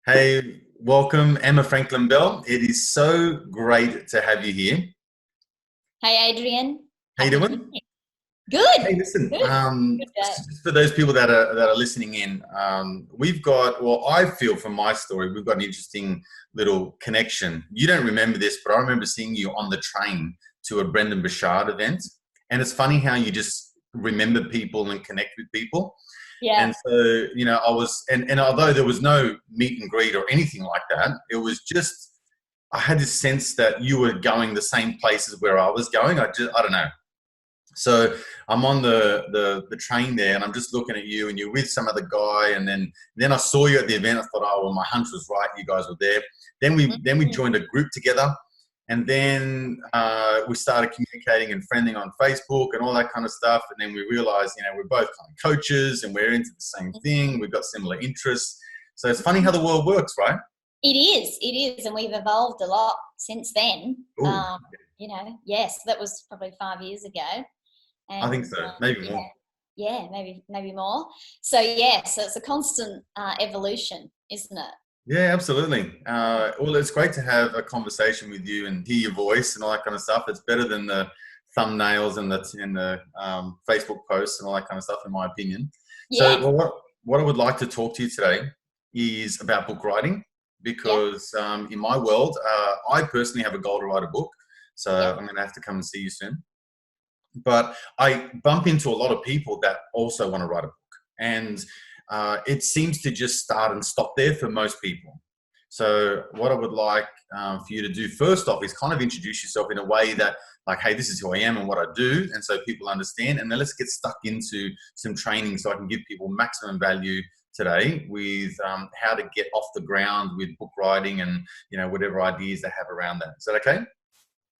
Hey, welcome, Emma Franklin Bell. It is so great to have you here. Hey Adrian, How you happy New doing? Year. Good, Hey, listen. good, good day. Just for those people that are listening in, we've got. Well, I feel from my story, we've got an interesting little connection. You don't remember this, but I remember seeing you on the train to a Brendan Bouchard event, and it's funny how you just remember people and connect with people. Yeah, And so, I was, and although there was no meet and greet or anything like that, it was just, I had this sense that you were going the same places where I was going. I don't know. So I'm on the train there, and I'm just looking at you, and you're with some other guy, and then I saw you at the event. I thought, oh well, my hunch was right. You guys were there. Then we mhm. joined a group together, and then we started communicating and friending on Facebook and all that kind of stuff. And then we realized, we're both kind of coaches, and we're into the same thing. We've got similar interests. So it's funny how the world works, right? It is, and we've evolved a lot since then. Oh, Yes, that was probably 5 years ago, I think and so. Maybe yeah, more. yeah, maybe more. So yeah, so it's a constant evolution, isn't it? Yeah, absolutely. Well, it's great to have a conversation with you and hear your voice and all that kind of stuff. It's better than the thumbnails and the Facebook posts and all that kind of stuff, in my opinion. So, Yeah, well, what I would like to talk to you today is about book writing, yeah, because in my world, I personally have a goal to write a book. yeah. So I'm going to have to come and see you soon. But I bump into a lot of people that also want to write a book, and it seems to just start and stop there for most people. So what I would like for you to do first off is kind of introduce yourself in a way that, like, hey, this is who I am and what I do, and so people understand. And then let's get stuck into some training so I can give people maximum value today with how to get off the ground with book writing and whatever ideas they have around that. Is that okay?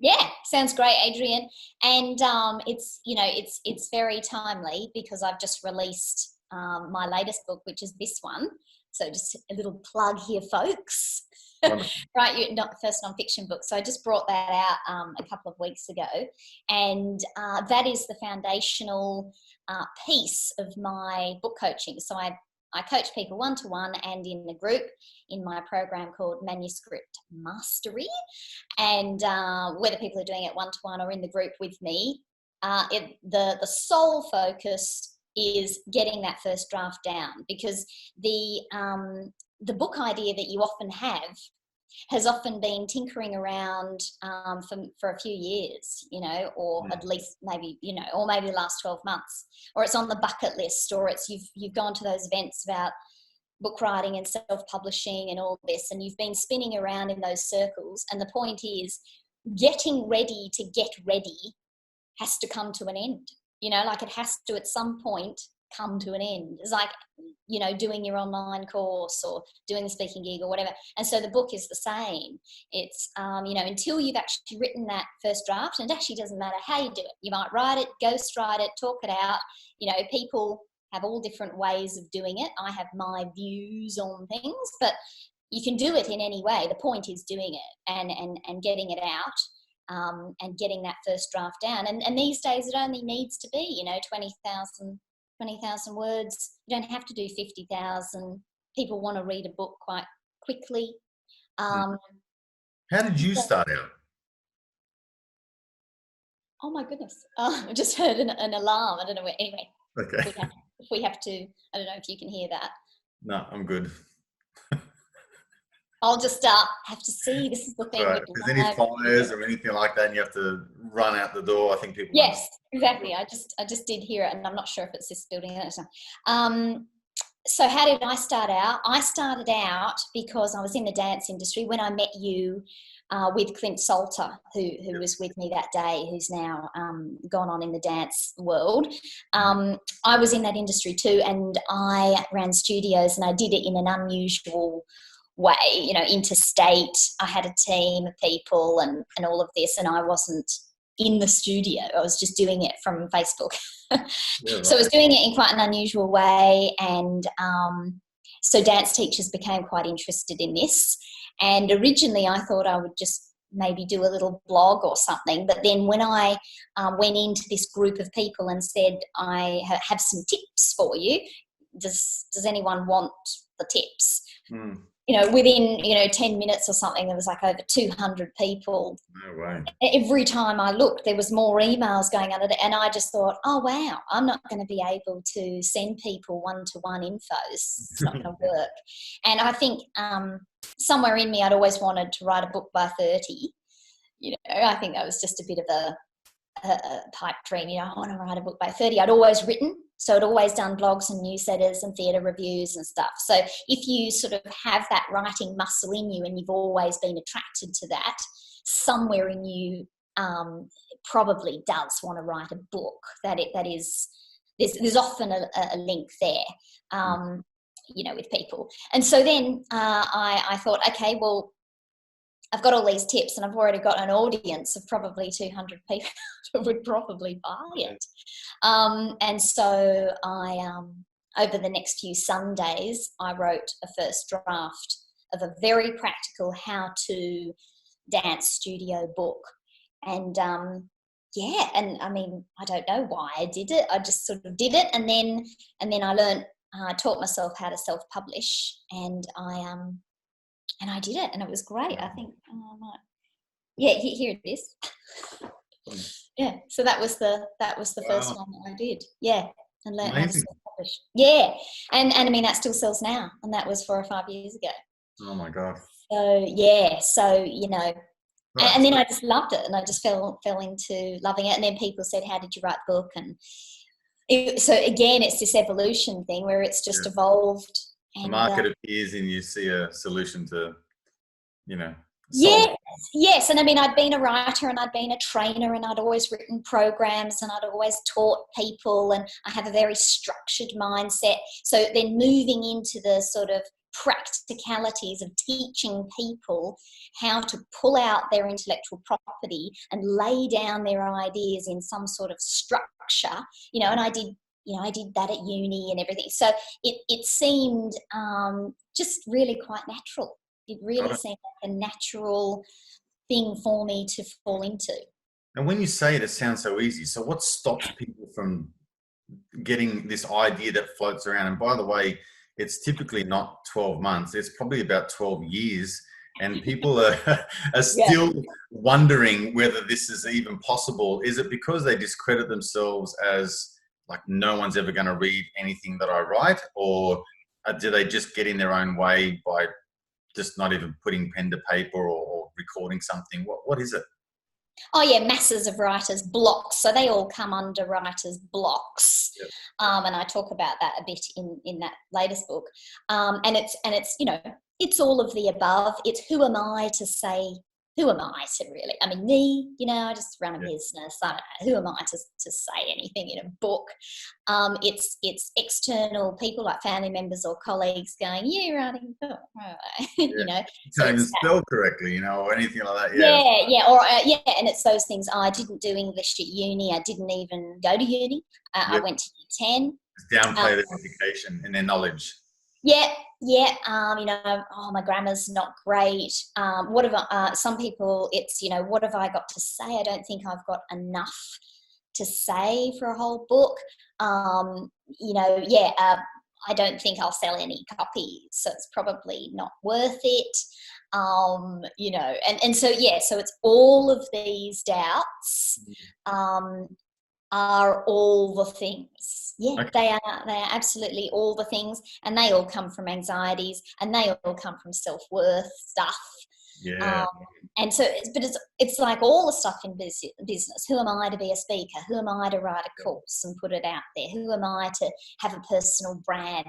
Yeah, sounds great, Adrian. And it's very timely because I've just released my latest book, which is this one. So just a little plug here, folks. Wonderful. Right, you not first nonfiction book. So I just brought that out a couple of weeks ago, and that is the foundational piece of my book coaching. So I coach people one to one and in a group in my program called Manuscript Mastery. And whether people are doing it one to one or in the group with me, the sole focus is getting that first draft down, because the book idea that you often have has often been tinkering around for a few years, or at least maybe, or maybe the last 12 months, or it's on the bucket list, or it's you've gone to those events about book writing and self-publishing and all this, and you've been spinning around in those circles. And the point is, getting ready to get ready has to come to an end. Like, it has to at some point come to an end. It's like, doing your online course or doing the speaking gig or whatever. And so the book is the same. It's until you've actually written that first draft, and it actually doesn't matter how you do it. You might write it, ghost write it, talk it out. People have all different ways of doing it. I have my views on things, but you can do it in any way. The point is doing it and getting it out, and getting that first draft down. And these days it only needs to be, 20,000 words. You don't have to do 50,000. People want to read a book quite quickly. Hmm. Um, How did you so, start out? oh my goodness. I just heard an alarm. I don't know where. Anyway, if Okay. we have, if we have to, I don't know if you can hear that. No, I'm good. I'll just have to see. This is the All thing right. with If there's any live fires video. or anything like that, and you have to run out the door, I think people Yes, understand. exactly. I just did hear it, and I'm not sure if it's this building. Um, so how did I start out? I started out because I was in the dance industry when I met you, with Clint Salter, who was with me that day, who's now gone on in the dance world. I was in that industry too, and I ran studios, and I did it in an unusual way, interstate. I had a team of people and all of this, and I wasn't in the studio. I was just doing it from Facebook. Yeah, So I right. was doing it in quite an unusual way, and so dance teachers became quite interested in this. And originally, I thought I would just maybe do a little blog or something. But then when I went into this group of people and said, I have some tips for you, does anyone want the tips? Mm. within 10 minutes or something, there was like over 200 people. No way. Every time I looked, there was more emails going under it, and I just thought, oh wow, I'm not going to be able to send people one-to-one info. It's not going to work. And I think somewhere in me, I'd always wanted to write a book by 30. I think that was just a bit of a pipe dream. I want to write a book by 30. I'd always written, so I'd always done blogs and newsletters and theatre reviews and stuff. So if you sort of have that writing muscle in you and you've always been attracted to that, somewhere in you probably does want to write a book. There's often a link there, with people. And so then I thought, okay, well, I've got all these tips and I've already got an audience of probably 200 people who would probably buy it. And so over the next few Sundays, I wrote a first draft of a very practical how-to dance studio book. And and I mean, I don't know why I did it. I just sort of did it. And then I learned, taught myself how to self-publish, and I did it, and it was great. I think, here it is. Yeah, so that was the first one that I did. Yeah, and learned how to self-publish. Yeah, and I mean that still sells now, and that was 4 or 5 years ago. Oh my God. So and then I just loved it, and I just fell into loving it. And then people said, "How did you write the book?" And so again, it's this evolution thing where it's just evolved. The market appears and you see a solution to, solve. Yes. And I mean, I'd been a writer and I'd been a trainer and I'd always written programs and I'd always taught people, and I have a very structured mindset. So then moving into the sort of practicalities of teaching people how to pull out their intellectual property and lay down their ideas in some sort of structure, and I did that at uni and everything. So it seemed just really quite natural. It really seemed like a natural thing for me to fall into. And when you say it, it sounds so easy. So what stops people from getting this idea that floats around? And by the way, it's typically not 12 months. It's probably about 12 years. And people are still wondering whether this is even possible. Is it because they discredit themselves as like no one's ever going to read anything that I write, or do they just get in their own way by just not even putting pen to paper or recording something? What is it? Oh yeah, masses of writers' blocks. So they all come under writers' blocks, and I talk about that a bit in that latest book. And it's it's all of the above. It's who am I to say? Who am I to really? I mean, me, I just run a business. I don't know. Who am I to say anything in a book? It's external people like family members or colleagues going, "Yeah, writing a book," Can't even spell correctly, or anything like that. And it's those things. I didn't do English at uni. I didn't even go to uni. I went to year 10. Just downplay their education and their knowledge. My grammar's not great. What have some people, it's, what have I got to say? I don't think I've got enough to say for a whole book. I don't think I'll sell any copies, so it's probably not worth it. So it's all of these doubts are all the things. Yeah, they are absolutely all the things, and they all come from anxieties, and they all come from self-worth stuff. Yeah. And so, it's like all the stuff in business. Who am I to be a speaker? Who am I to write a course and put it out there? Who am I to have a personal brand?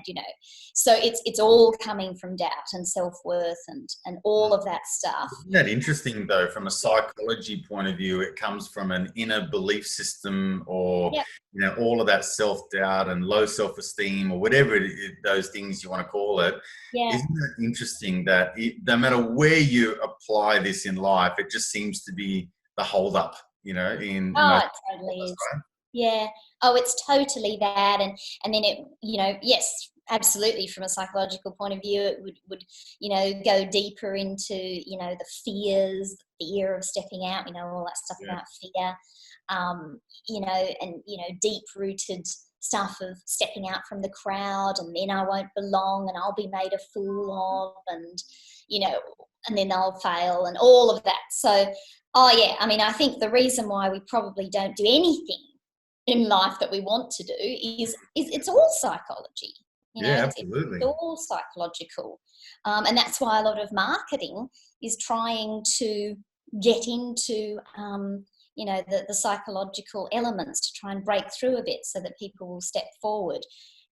So it's all coming from doubt and self-worth and all of that stuff. Isn't that interesting though? From a psychology point of view, it comes from an inner belief system, or all of that self-doubt and low self-esteem, or whatever those things you want to call it. Yeah. Isn't it interesting that no matter where you apply this in life, it just seems to be the hold up, in it totally is. Right? Yeah. Oh, it's totally that. And then it, yes, absolutely. From a psychological point of view, it would go deeper into, the fears, the fear of stepping out, all that stuff about fear, deep rooted stuff of stepping out from the crowd, and then I won't belong and I'll be made a fool of, and, you know, and then they'll fail and all of that. So, I mean, I think the reason why we probably don't do anything in life that we want to do is it's all psychology. You know, Yeah, it's absolutely. all psychological. And that's why a lot of marketing is trying to get into, you know, the psychological elements to try and break through a bit so that people will step forward.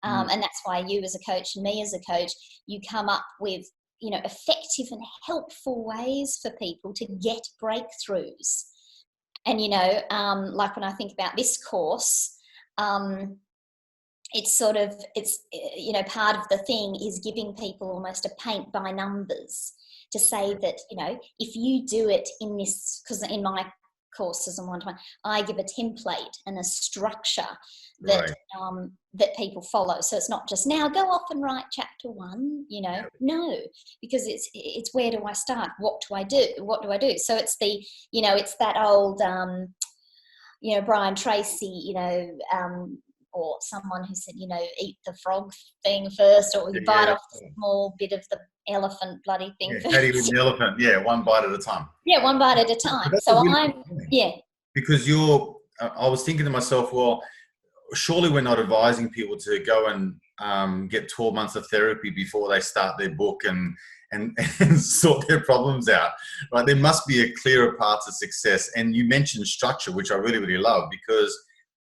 And that's why you as a coach and me as a coach, you come up with, you know, effective and helpful ways for people to get breakthroughs. And, you know, like when I think about this course, it's sort of, you know, part of the thing is giving people almost a paint by numbers to say that, you know, if you do it in this, because in my courses and one-to-one, I give a template and a structure that Right. that people follow. So it's not just now go off and write chapter 1, you know, no, because it's where do I start? What do I do? What do I do? So it's the, you know, it's that old, you know, Brian Tracy, you know, or someone who said, you know, eat the frog thing first, or you bite Yeah. off the small bit of the elephant bloody thing Yeah. How do you eat first. an elephant? Yeah, one bite at a time. Yeah, one bite at a But time. that's a So really I'm, good point. yeah, Because I was thinking to myself, well, surely we're not advising people to go and get 12 months of therapy before they start their book and and sort their problems out, right? There must be a clearer path to success. And you mentioned structure, which I really, really love, because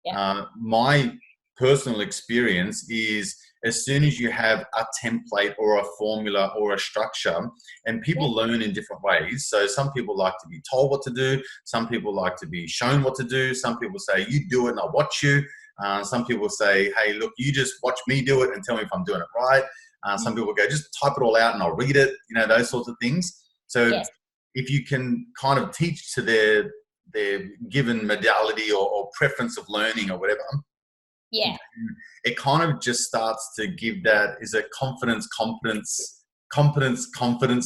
yeah, my personal experience is as soon as you have a template or a formula or a structure, and yeah, people learn in different ways. So some people like to be told what to do. Some people like to be shown what to do. Some people say, you do it and I'll watch you. Some people say, hey, look, you just watch me do it and tell me if I'm doing it right. Some people go, just type it all out and I'll read it, you know, those sorts of things. So yes, if you can kind of teach to their given modality or preference of learning or whatever, yeah, it kind of just starts to give that is a confidence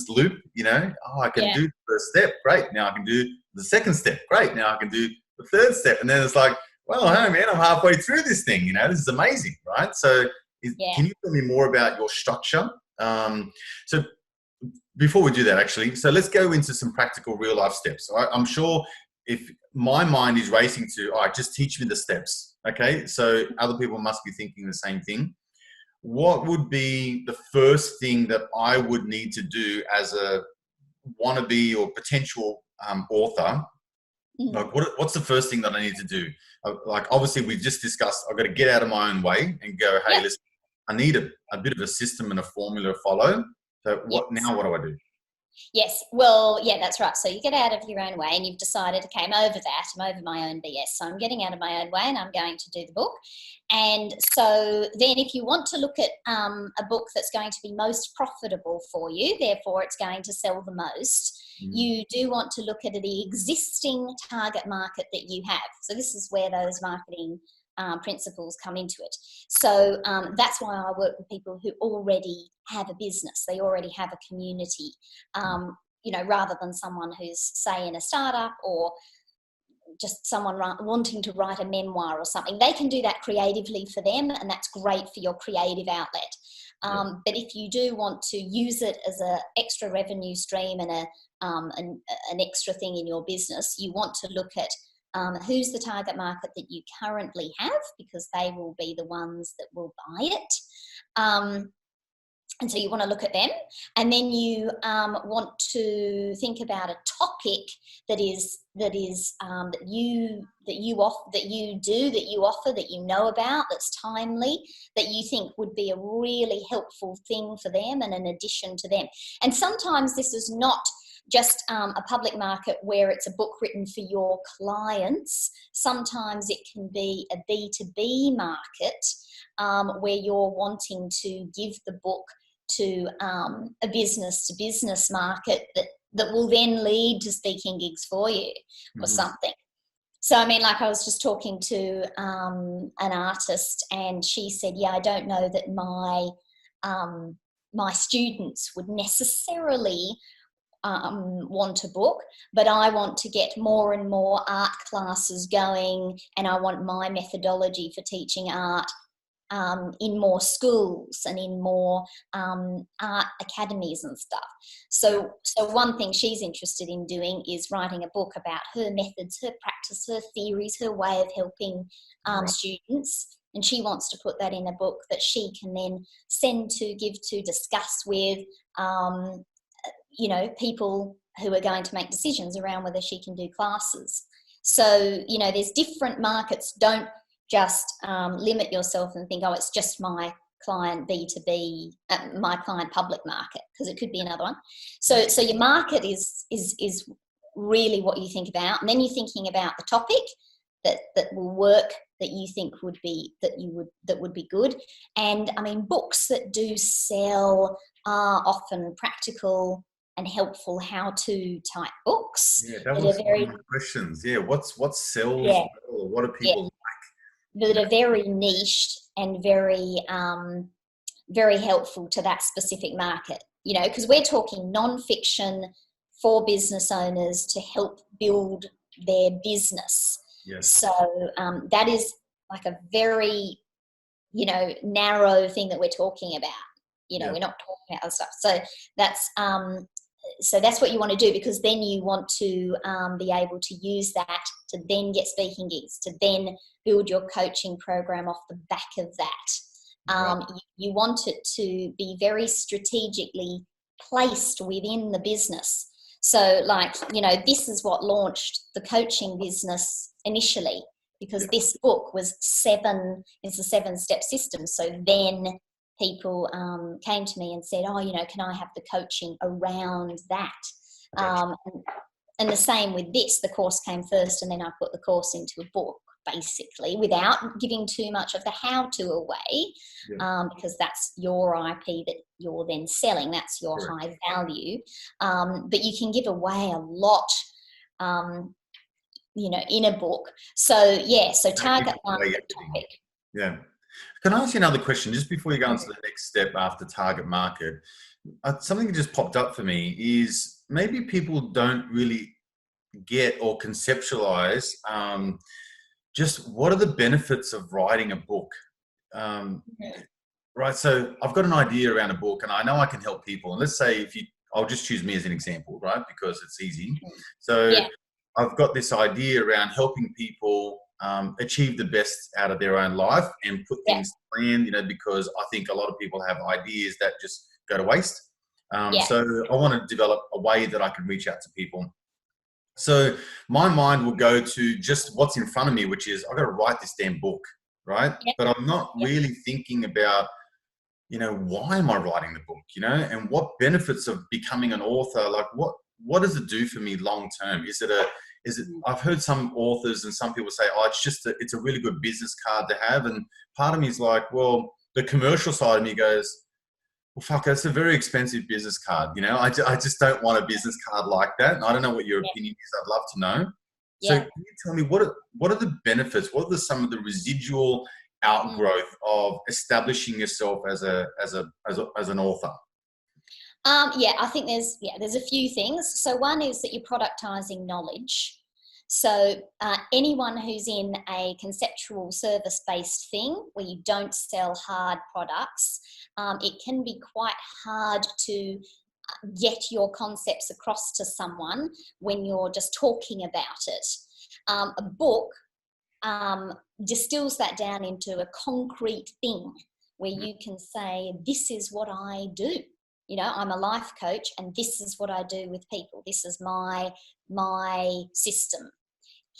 loop, you know. Oh, I can yeah, do the first step, great, now I can do the second step, great, now I can do the third step, and then it's like, well, hey man, I'm halfway through this thing, you know, this is amazing, right? So yeah. can you tell me more about your structure? So before we do that, actually, so let's go into some practical real life steps. I'm sure if my mind is racing to, all right, just teach me the steps. Okay. So other people must be thinking the same thing. What would be the first thing that I would need to do as a wannabe or potential author? Mm. Like, what's the first thing that I need to do? Like, obviously, we've just discussed, I've got to get out of my own way and go, hey, Yep, listen, I need a bit of a system and a formula to follow. So yes. what do I do? Yes, well, yeah, that's right. So you get out of your own way and you've decided, okay, I'm over that, I'm over my own BS. So I'm getting out of my own way and I'm going to do the book. And so then if you want to look at a book that's going to be most profitable for you, therefore it's going to sell the most, you do want to look at the existing target market that you have. So this is where those marketing principles come into it. So that's why I work with people who already have a business, they already have a community, you know, rather than someone who's, say, in a startup or just someone wanting to write a memoir or something. They can do that creatively for them, and that's great for your creative outlet. Yeah. But if you do want to use it as an extra revenue stream and an extra thing in your business, you want to look at who's the target market that you currently have, because they will be the ones that will buy it. And so you want to look at them, and then you want to think about a topic that you offer, that you know about, that's timely, that you think would be a really helpful thing for them and an addition to them. And sometimes this is not just a public market where it's a book written for your clients. Sometimes it can be a B2B market where you're wanting to give the book to a business-to-business market that will then lead to speaking gigs for you or something. So, I mean, like I was just talking to an artist, and she said, yeah, I don't know that my students would necessarily want a book, but I want to get more and more art classes going, and I want my methodology for teaching art in more schools and in more art academies and stuff. So one thing she's interested in doing is writing a book about her methods, her practice, her theories, her way of helping students. And she wants to put that in a book that she can then send to, give to, discuss with, people who are going to make decisions around whether she can do classes. So, there's different markets. Don't just limit yourself and think, oh, it's just my client B2B, my client public market, because it could be another one. So your market is really what you think about, and then you're thinking about the topic that will work, that you think would be good. And I mean, books that do sell are often practical and helpful how-to type books. Yeah, that was one of my questions. Yeah, what sells? Yeah, Or what do people like? that are very niche and very very helpful to that specific market. Because we're talking non-fiction for business owners to help build their business. Yes. So that is like a very narrow thing that we're talking about. We're not talking about other stuff. So that's what you want to do, because then you want to be able to use that to then get speaking gigs, to then build your coaching program off the back of that. You want it to be very strategically placed within the business. So this is what launched the coaching business initially, because this book was it's a 7-step system. So then people came to me and said, oh, can I have the coaching around that? Gotcha. And the same with this. The course came first, and then I put the course into a book, basically, without giving too much of the how-to away, because that's your IP that you're then selling. That's your high value. But you can give away a lot, in a book. So target market topic. Yeah. Can I ask you another question just before you go on to the next step after target market? Something that just popped up for me is maybe people don't really get or conceptualize just what are the benefits of writing a book. Right. So I've got an idea around a book, and I know I can help people. And let's say I'll just choose me as an example, right? Because it's easy. So I've got this idea around helping people achieve the best out of their own life and put things to plan, because I think a lot of people have ideas that just go to waste. So I want to develop a way that I can reach out to people. So my mind will go to just what's in front of me, which is I've got to write this damn book, right? But I'm not really thinking about, why am I writing the book, and what benefits of becoming an author, like what does it do for me long term? I've heard some authors and some people say, oh, it's a really good business card to have. And part of me is like, well, the commercial side of me goes, well, fuck, that's a very expensive business card. I just don't want a business card like that. And I don't know what your opinion is. I'd love to know. So can you tell me what are the benefits? What are some of the residual outgrowth of establishing yourself as an author? I think there's a few things. So one is that you're productizing knowledge. So anyone who's in a conceptual service-based thing where you don't sell hard products, it can be quite hard to get your concepts across to someone when you're just talking about it. A book distills that down into a concrete thing where you can say, this is what I do. I'm a life coach, and this is what I do with people. This is my system.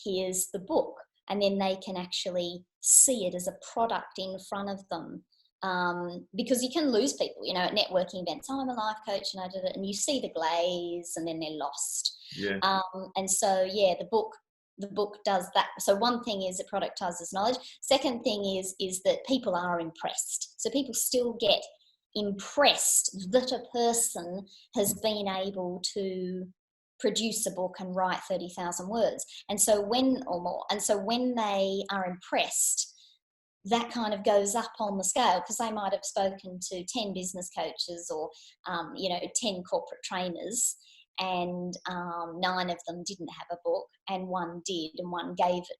Here's the book. And then they can actually see it as a product in front of them. Because you can lose people, at networking events. Oh, I'm a life coach and I did it. And you see the glaze and then they're lost. Yeah. And so, the book does that. So one thing is it productizes knowledge. Second thing is that people are impressed. So people still get impressed that a person has been able to produce a book and write 30,000 words. And so when they are impressed, that kind of goes up on the scale, because they might have spoken to 10 business coaches or 10 corporate trainers, and 9 of them didn't have a book and one did, and one gave it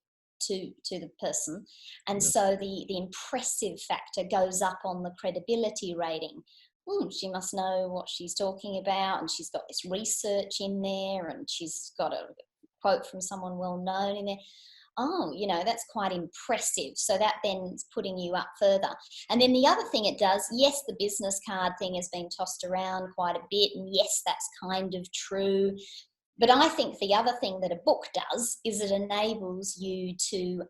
to the person, and Yeah. so the impressive factor goes up on the credibility rating. She must know what she's talking about, and she's got this research in there, and she's got a quote from someone well known in there. Oh, that's quite impressive. So that then is putting you up further. And then the other thing it does, yes, the business card thing has been tossed around quite a bit, and yes, that's kind of true. But I think the other thing that a book does is it enables you to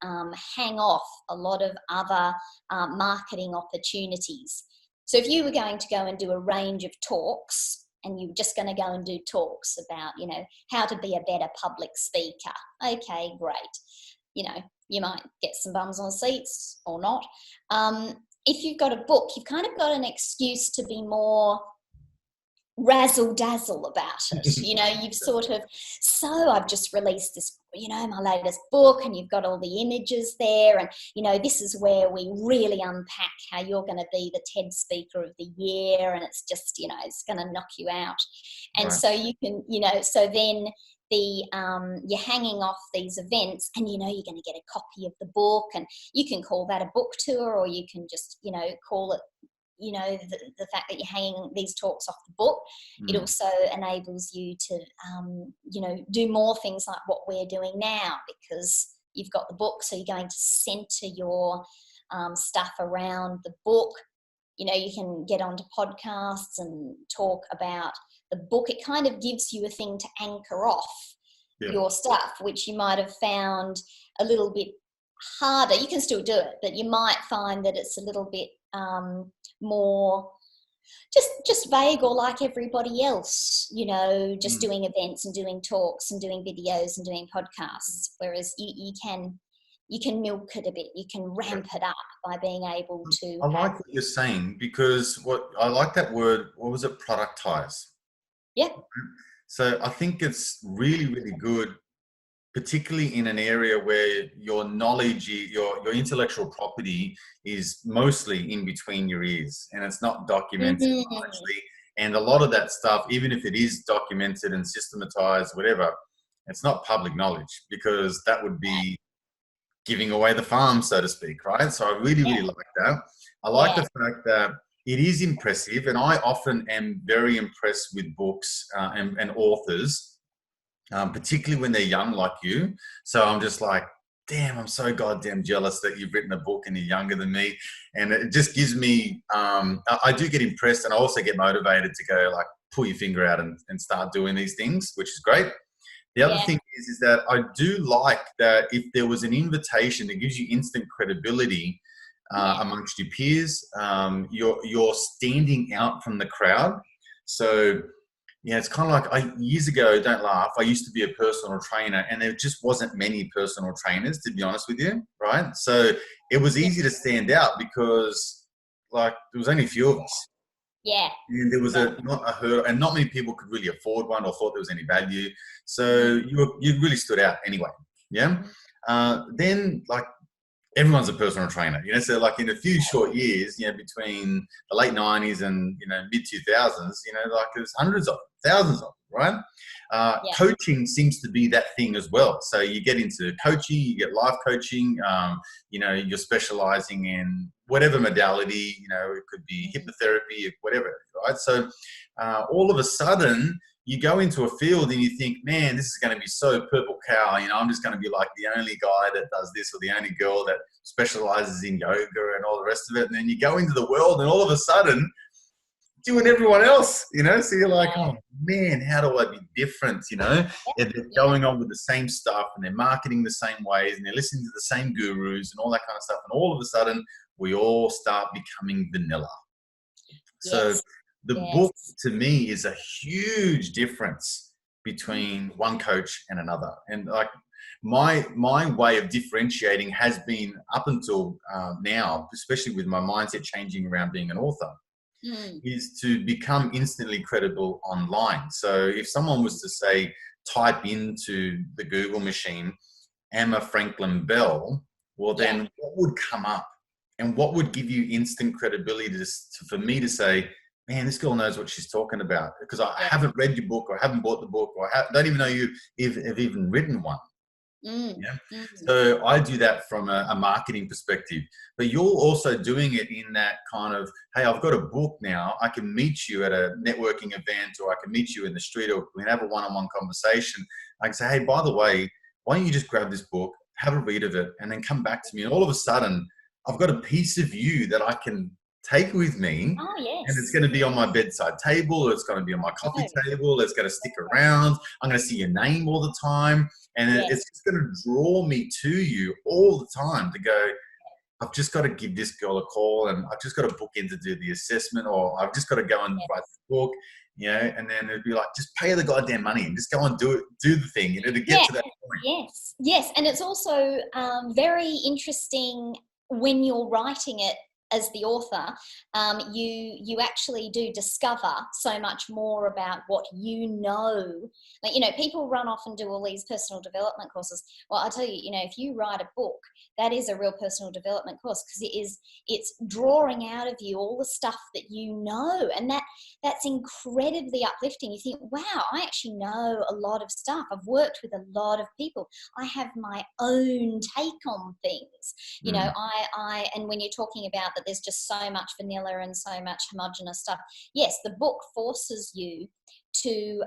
hang off a lot of other marketing opportunities. So if you were going to go and do a range of talks, and you were just going to go and do talks about, how to be a better public speaker, okay, great. You might get some bums on seats or not. If you've got a book, you've kind of got an excuse to be more razzle dazzle about it. You've sort of, so I've just released this, my latest book, and you've got all the images there, and this is where we really unpack how you're going to be the TED speaker of the year, and it's just, it's going to knock you out. And Right. so you can, so then you're hanging off these events, and you're going to get a copy of the book, and you can call that a book tour, or you can just call it the fact that you're hanging these talks off the book. It also enables you to do more things like what we're doing now, because you've got the book, so you're going to center your stuff around the book. You can get onto podcasts and talk about the book. It kind of gives you a thing to anchor off your stuff, which you might have found a little bit harder. You can still do it, but you might find that it's a little bit more just vague, or like everybody else, just doing events and doing talks and doing videos and doing podcasts. Whereas you can milk it a bit, you can ramp it up by being able to. I like what you're saying, because what I like that word, what was it? Productize. Yeah. So I think it's really, really good, particularly in an area where your knowledge, your intellectual property is mostly in between your ears, and it's not documented largely. And a lot of that stuff, even if it is documented and systematized, whatever, it's not public knowledge, because that would be giving away the farm, so to speak, right? So I really, really like that. I like the fact that it is impressive, and I often am very impressed with books and authors, particularly when they're young like you. So I'm just like, damn, I'm so goddamn jealous that you've written a book and you're younger than me. And it just gives me, I do get impressed, and I also get motivated to go like, pull your finger out and start doing these things, which is great. The other thing is that I do like that if there was an invitation that gives you instant credibility amongst your peers, you're standing out from the crowd. So it's kind of like years ago, don't laugh, I used to be a personal trainer, and there just wasn't many personal trainers, to be honest with you, right? So it was easy to stand out because like there was only a few of us. Yeah. And there was not a hurdle, and not many people could really afford one or thought there was any value. So you really stood out anyway. Yeah. Then like everyone's a personal trainer, so like in a few short years, between the late 90s and, mid 2000s, like there's hundreds of them, thousands of them, right? Coaching seems to be that thing as well. So you get into coaching, you get life coaching, you're specializing in whatever modality, it could be hypnotherapy, whatever, right? So all of a sudden, you go into a field and you think, man, this is going to be so purple cow. I'm just going to be like the only guy that does this, or the only girl that specializes in yoga and all the rest of it. And then you go into the world and all of a sudden doing everyone else, so you're like, oh man, how do I be different? And they're going on with the same stuff, and they're marketing the same ways, and they're listening to the same gurus and all that kind of stuff. And all of a sudden we all start becoming vanilla. So the book to me is a huge difference between one coach and another. And like my way of differentiating has been up until now, especially with my mindset changing around being an author, is to become instantly credible online. So if someone was to say, type into the Google machine, Emma Franklin Bell, well then what would come up? And what would give you instant credibility for me to say, man, this girl knows what she's talking about, because I haven't read your book, or I haven't bought the book, or don't even know you have even written one. Mm, Yeah. mm. So I do that from a marketing perspective, but you're also doing it in that kind of, hey, I've got a book now. I can meet you at a networking event, or I can meet you in the street, or we can have a one-on-one conversation. I can say, hey, by the way, why don't you just grab this book, have a read of it, and then come back to me. And all of a sudden, I've got a piece of you that I can take with me, Oh, and it's yes. going to be on my bedside table. It's going to be on my coffee Oh, table. It's going to stick around. I'm going to see your name all the time. And yes. it's just going to draw me to you all the time to go, I've just got to give this girl a call, and I've just got to book in to do the assessment, or I've just got to go and write the book, and then it'd be like, just pay the goddamn money and just go and do the thing, to get Yeah. to that point. Yes. Yes. And it's also very interesting when you're writing it as the author. You actually do discover so much more about what you know. Like, people run off and do all these personal development courses. Well, I tell you, if you write a book, that is a real personal development course, because it's drawing out of you all the stuff that you know, and that's incredibly uplifting. You think, wow, I actually know a lot of stuff. I've worked with a lot of people. I have my own take on things. Mm. And when you're talking about that there's just so much vanilla and so much homogenous stuff, yes, the book forces you to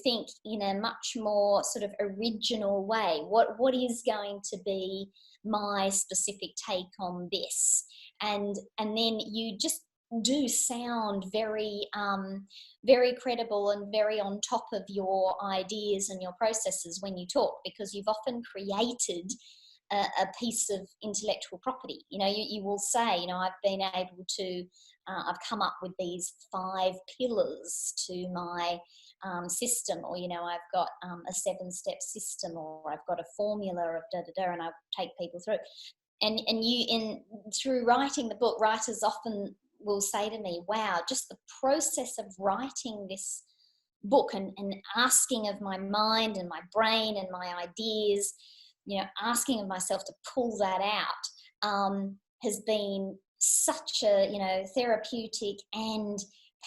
think in a much more sort of original way. What is going to be my specific take on this? And then you just do sound very very credible and very on top of your ideas and your processes when you talk, because you've often created a piece of intellectual property. You will say, I've been able to, I've come up with these 5 pillars to my system, or, I've got a 7-step system, or I've got a formula of da-da-da, and I take people through. And through writing the book, writers often will say to me, wow, just the process of writing this book and asking of my mind and my brain and my ideas, asking of myself to pull that out, has been such a, therapeutic and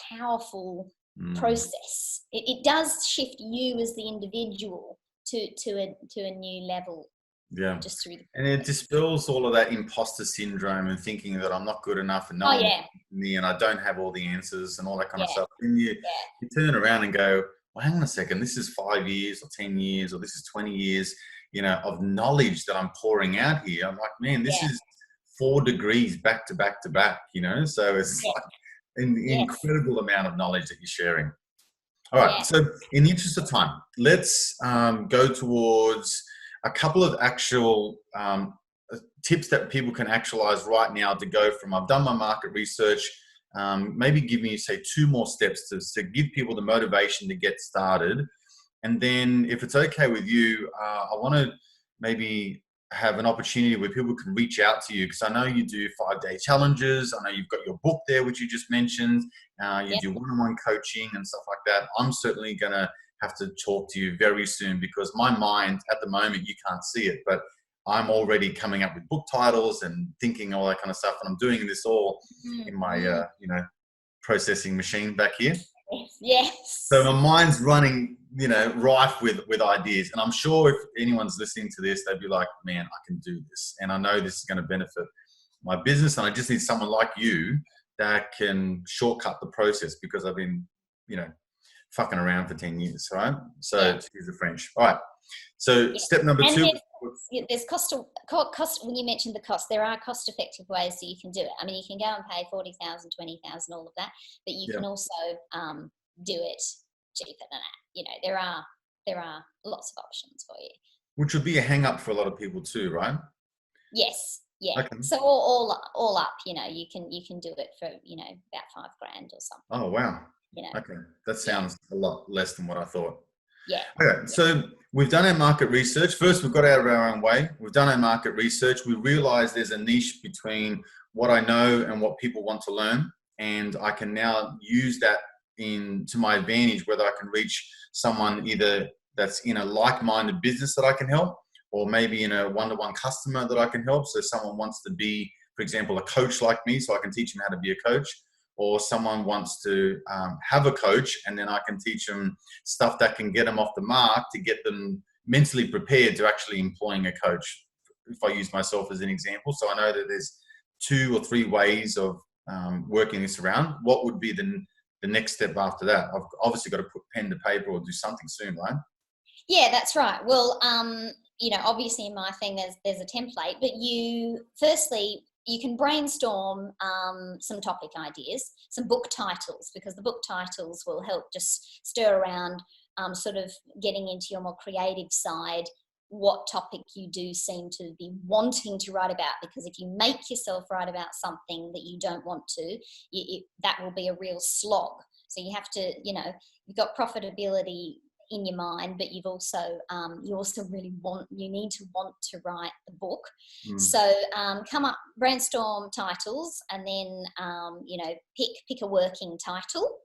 powerful process. It does shift you as the individual to a new level. Yeah. Just through the And it process. dispels all of that imposter syndrome and thinking that I'm not good enough and no Oh, one yeah. me and I don't have all the answers and all that kind Yeah. of stuff. And you Yeah. turn around and go, well, hang on a second, this is 5 years or 10 years or this is 20 years, of knowledge that I'm pouring out here. I'm like, man, this Yeah. is 4 degrees back to back to back, so it's Yeah. like an Yes. incredible amount of knowledge that you're sharing. All Yeah. right. So in the interest of time, let's go towards a couple of actual tips that people can actualize right now to go from, I've done my market research, maybe give me, say, 2 more steps to give people the motivation to get started. And then if it's okay with you, I want to maybe have an opportunity where people can reach out to you, because I know you do 5-day challenges. I know you've got your book there, which you just mentioned. You do one-on-one coaching and stuff like that. I'm certainly going to have to talk to you very soon, because my mind at the moment, you can't see it, but I'm already coming up with book titles and thinking all that kind of stuff. And I'm doing this all in my, processing machine back here. Yes. So my mind's running, rife with ideas. And I'm sure if anyone's listening to this, they'd be like, man, I can do this. And I know this is going to benefit my business. And I just need someone like you that can shortcut the process, because I've been, fucking around for 10 years, right? So excuse the French. All right. So step number 2. There's cost. When you mentioned the cost, there are cost-effective ways that you can do it. I mean, you can go and pay 40,000, 20,000, all of that, but you can also do it cheaper than that. There are lots of options for you. Which would be a hang up for a lot of people too, right? Yes. Yeah. Okay. So all up, you can do it for about $5,000 or something. Oh wow. Okay, that sounds a lot less than what I thought. Yeah. Okay, so we've done our market research. First, we've got out of our own way. We've done our market research. We realize there's a niche between what I know and what people want to learn. And I can now use that to my advantage, whether I can reach someone either that's in a like-minded business that I can help, or maybe in a one-to-one customer that I can help. So someone wants to be, for example, a coach like me, so I can teach them how to be a coach. Or someone wants to have a coach, and then I can teach them stuff that can get them off the mark to get them mentally prepared to actually employing a coach, if I use myself as an example. So I know that there's 2 or 3 ways of working this around. What would be the next step after that? I've obviously got to put pen to paper or do something soon, right? Yeah, that's right. Well, obviously in my thing there's a template, but you can brainstorm some topic ideas, some book titles, because the book titles will help just stir around, sort of getting into your more creative side, what topic you do seem to be wanting to write about. Because if you make yourself write about something that you don't want to, that will be a real slog. So you have to, you've got profitability in your mind, but you also need to want to write the book. So brainstorm titles, and then pick a working title,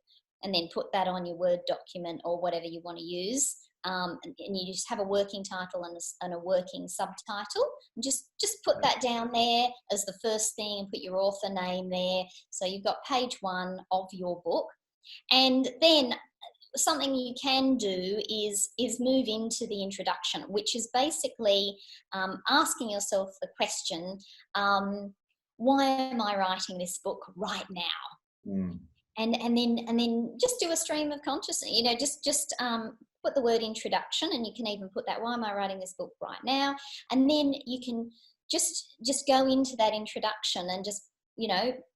and then put that on your Word document or whatever you want to use, and you just have a working title and a working subtitle, and just put that down there as the first thing, and put your author name there, so you've got page 1 of your book. And then something you can do is move into the introduction, which is basically asking yourself the question, why am I writing this book right now? And then just do a stream of consciousness. Just put the word introduction, and you can even put that, why am I writing this book right now? And then you can just go into that introduction and just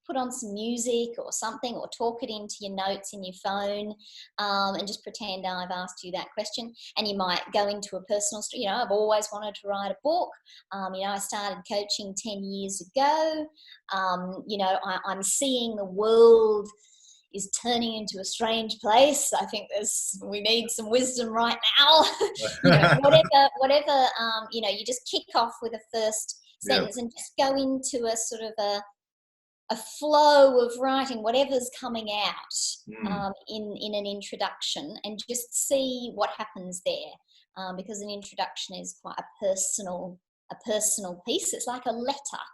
put on some music or something, or talk it into your notes in your phone, and just pretend I've asked you that question. And you might go into a personal story. I've always wanted to write a book. I started coaching 10 years ago. I'm seeing the world is turning into a strange place. I think we need some wisdom right now. Whatever. You just kick off with a first sentence, and just go into a sort of a flow of writing whatever's coming out in an introduction, and just see what happens there, because an introduction is quite a personal piece. It's like a letter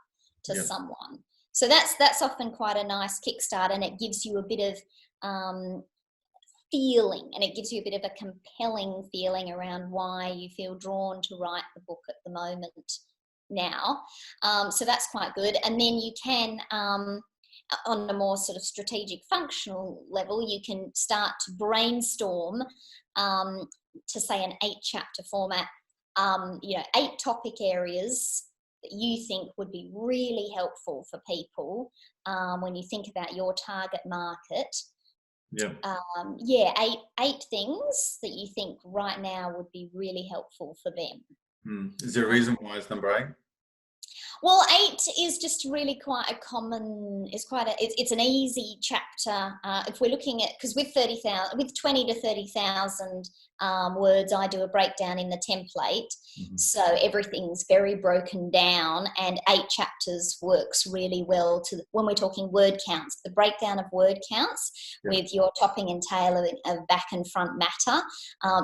to someone. So that's often quite a nice kickstart, and it gives you a bit of feeling, and it gives you a bit of a compelling feeling around why you feel drawn to write the book at the moment now. So that's quite good. And then you can, on a more sort of strategic functional level, you can start to brainstorm to say an 8-chapter format, 8 topic areas that you think would be really helpful for people when you think about your target market. Eight things that you think right now would be really helpful for them. Is there a reason why it's number 8? Well, 8 is just really quite a common. It's an easy chapter. If we're looking at, because with 20 to 30,000 words, I do a breakdown in the template. So everything's very broken down, and 8 chapters works really well when we're talking word counts. The breakdown of word counts with your topping and tail of back and front matter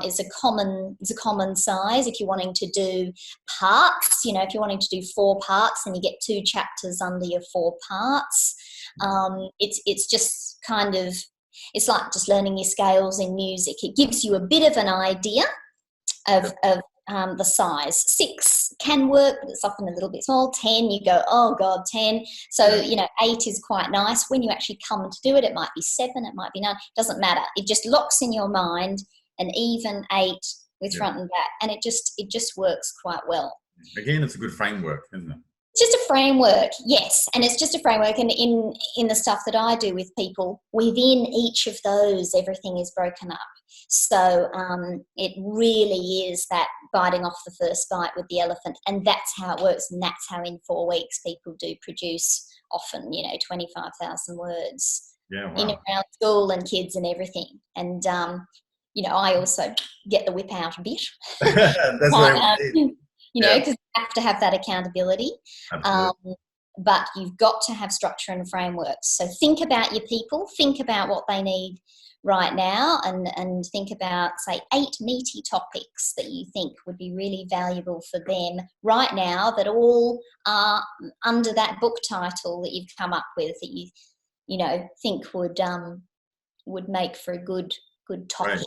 is a common size. If you're wanting to do parts, if you're wanting to do 4 parts, then you get 2 chapters under your 4 parts. It's just kind of, it's like just learning your scales in music. It gives you a bit of an idea of the size. 6 can work, but it's often a little bit small. 10, you go, oh God, 10. So, 8 is quite nice. When you actually come to do it, it might be 7, it might be 9. Doesn't matter. It just locks in your mind an even 8 with front and back, and it just works quite well. Again, it's a good framework, isn't it? It's just a framework, yes, and it's just a framework. And in the stuff that I do with people, within each of those, everything is broken up. So it really is that biting off the first bite with the elephant, and that's how it works. And that's how in 4 weeks people do produce often, 25,000 words in and around school and kids and everything. And I also get the whip out a bit. That's what because you have to have that accountability. But you've got to have structure and frameworks. So think about your people, think about what they need right now, and think about, say, 8 meaty topics that you think would be really valuable for them right now, that all are under that book title that you've come up with, that you think would make for a good topic.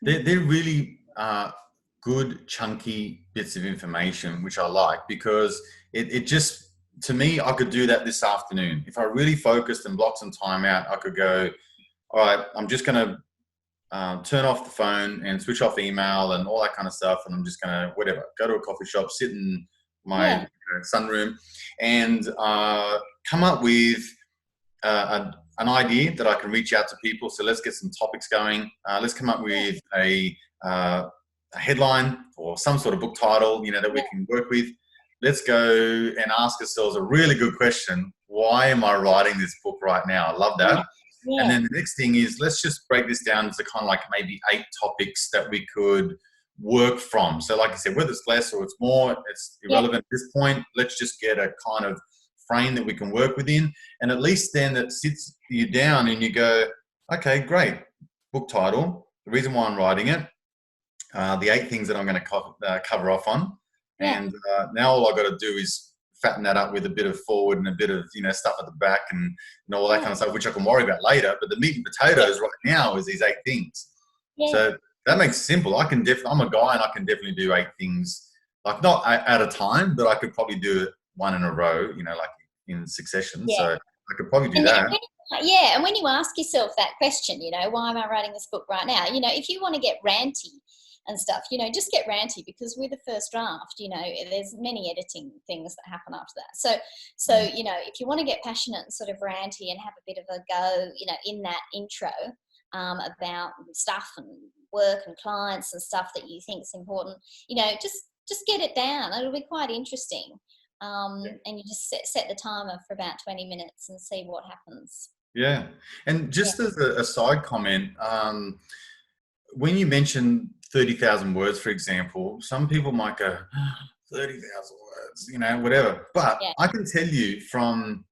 They're really good chunky bits of information, which I like, because it just, to me, I could do that this afternoon. If I really focused and blocked some time out, I could go, all right, I'm just going to turn off the phone and switch off email and all that kind of stuff. And I'm just going to, whatever, go to a coffee shop, sit in my sunroom and come up with an idea that I can reach out to people. So let's get some topics going. Let's come up with a headline or some sort of book title, that we can work with. Let's go and ask ourselves a really good question. Why am I writing this book right now? I love that. Yeah. And then the next thing is, let's just break this down to kind of like maybe 8 topics that we could work from. So like I said, whether it's less or it's more, it's irrelevant at this point. Let's just get a kind of frame that we can work within. And at least then that sits you down and you go, okay, great. Book title, the reason why I'm writing it, the 8 things that I'm going to cover off on. Yeah. And now all I've got to do is fatten that up with a bit of forward and a bit of, stuff at the back and all that kind of stuff, which I can worry about later. But the meat and potatoes right now is these 8 things. Yeah. So that makes it simple. I'm a guy and I can definitely do 8 things, like not at a time, but I could probably do it one in a row, like in succession. Yeah. So I could probably do that. And when you ask yourself that question, why am I writing this book right now? If you want to get ranty and stuff, just get ranty, because with the first draft, there's many editing things that happen after that. So if you want to get passionate and sort of ranty and have a bit of a go, in that intro about stuff and work and clients and stuff that you think is important, just get it down. It'll be quite interesting. And you just set the timer for about 20 minutes and see what happens. Yeah. And just as a side comment, when you mention 30,000 words, for example, some people might go, 30,000 words, whatever. But I can tell you from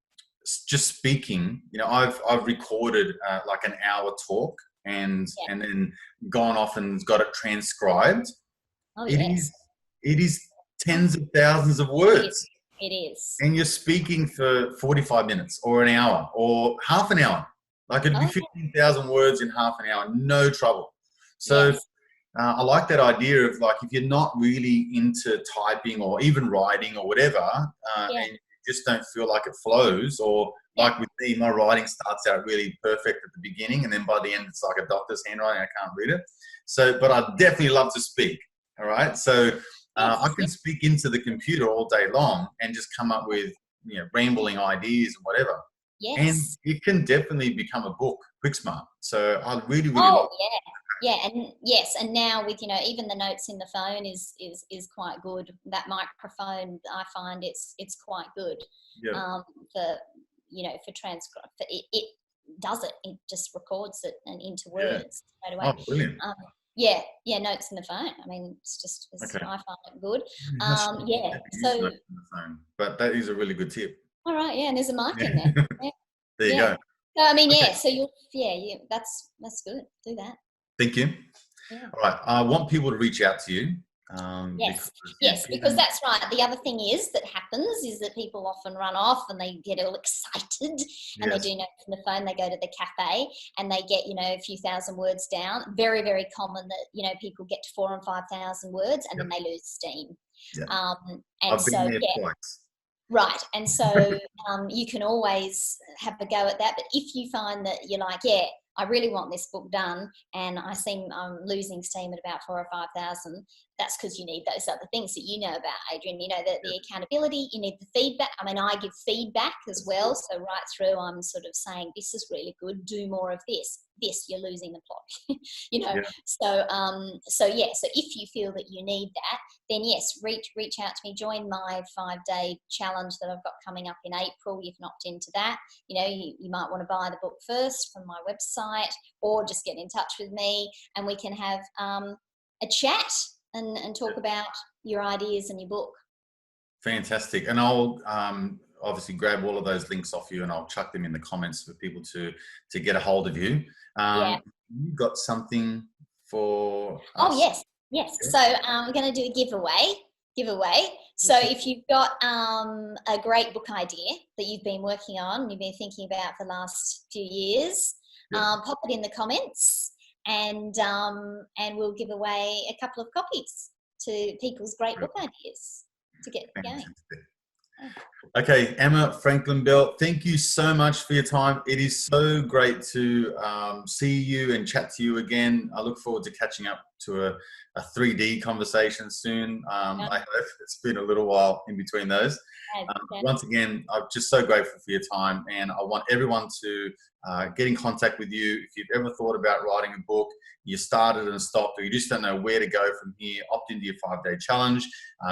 just speaking, I've recorded like an hour talk and then gone off and got it transcribed. Oh, it is tens of thousands of words. It is. And you're speaking for 45 minutes or an hour or half an hour. Like it'd be 15,000 words in half an hour, no trouble. So I like that idea of like, if you're not really into typing or even writing or whatever, and you just don't feel like it flows, or like with me, my writing starts out really perfect at the beginning and then by the end it's like a doctor's handwriting, I can't read it. So, but I definitely love to speak. All right. So I can speak into the computer all day long and just come up with, rambling ideas and whatever. Yes. And it can definitely become a book, quick smart. So I really like and now with even the notes in the phone is quite good. That microphone, I find it's quite good. For transcribe. It does it. It just records it and into words straight away. Oh, brilliant. Notes in the phone. I mean, I find it good. So, but that is a really good tip. All right, and there's a mic in there. There you go. So I mean, so that's good. Do that. Thank you. Yeah. All right, I want people to reach out to you. Because that's right. The other thing that happens is that people often run off and they get all excited and they do notes on the phone. They go to the cafe and they get, a few thousand words down. Very, very common that, people get to 4,000 and 5,000 words and then they lose steam. Yeah. I've been there twice. Right. And so you can always have a go at that. But if you find that you're like, I really want this book done and I'm losing steam at about 4,000 or 5,000, that's because you need those other things that you know about, Adrian. The accountability, you need the feedback. I mean, I give feedback as well. So right through, I'm sort of saying, this is really good. Do more of this. You're losing the plot, So if you feel that you need that, then reach out to me, join my 5-day challenge that I've got coming up in April. You can opt into that. You might want to buy the book first from my website or just get in touch with me and we can have a chat and talk about your ideas and your book. Fantastic. And I'll obviously grab all of those links off you and I'll chuck them in the comments for people to get a hold of you. You got something for us? Oh, yes. Yeah. So I'm going to do a giveaway. So if you've got a great book idea that you've been working on, you've been thinking about for the last few years, pop it in the comments and we'll give away a couple of copies. to people's great book ideas to get going. Fantastic. Okay, Emma Franklin Bell, thank you so much for your time. It is so great to see you and chat to you again. I look forward to catching up to a 3D conversation soon. I hope it's been a little while in between those. Once again, I'm just so grateful for your time, and I want everyone to get in contact with you. If you've ever thought about writing a book, you started and stopped, or you just don't know where to go from here, opt into your 5-day challenge.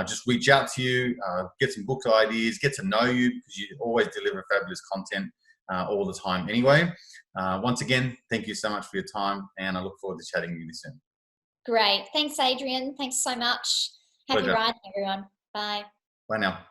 Just reach out to you, get some book ideas, get to know you, because you always deliver fabulous content all the time anyway. Once again, thank you so much for your time, and I look forward to chatting with you soon. Great. Thanks, Adrian. Thanks so much. Happy Pleasure. riding, everyone. Bye. Bye now.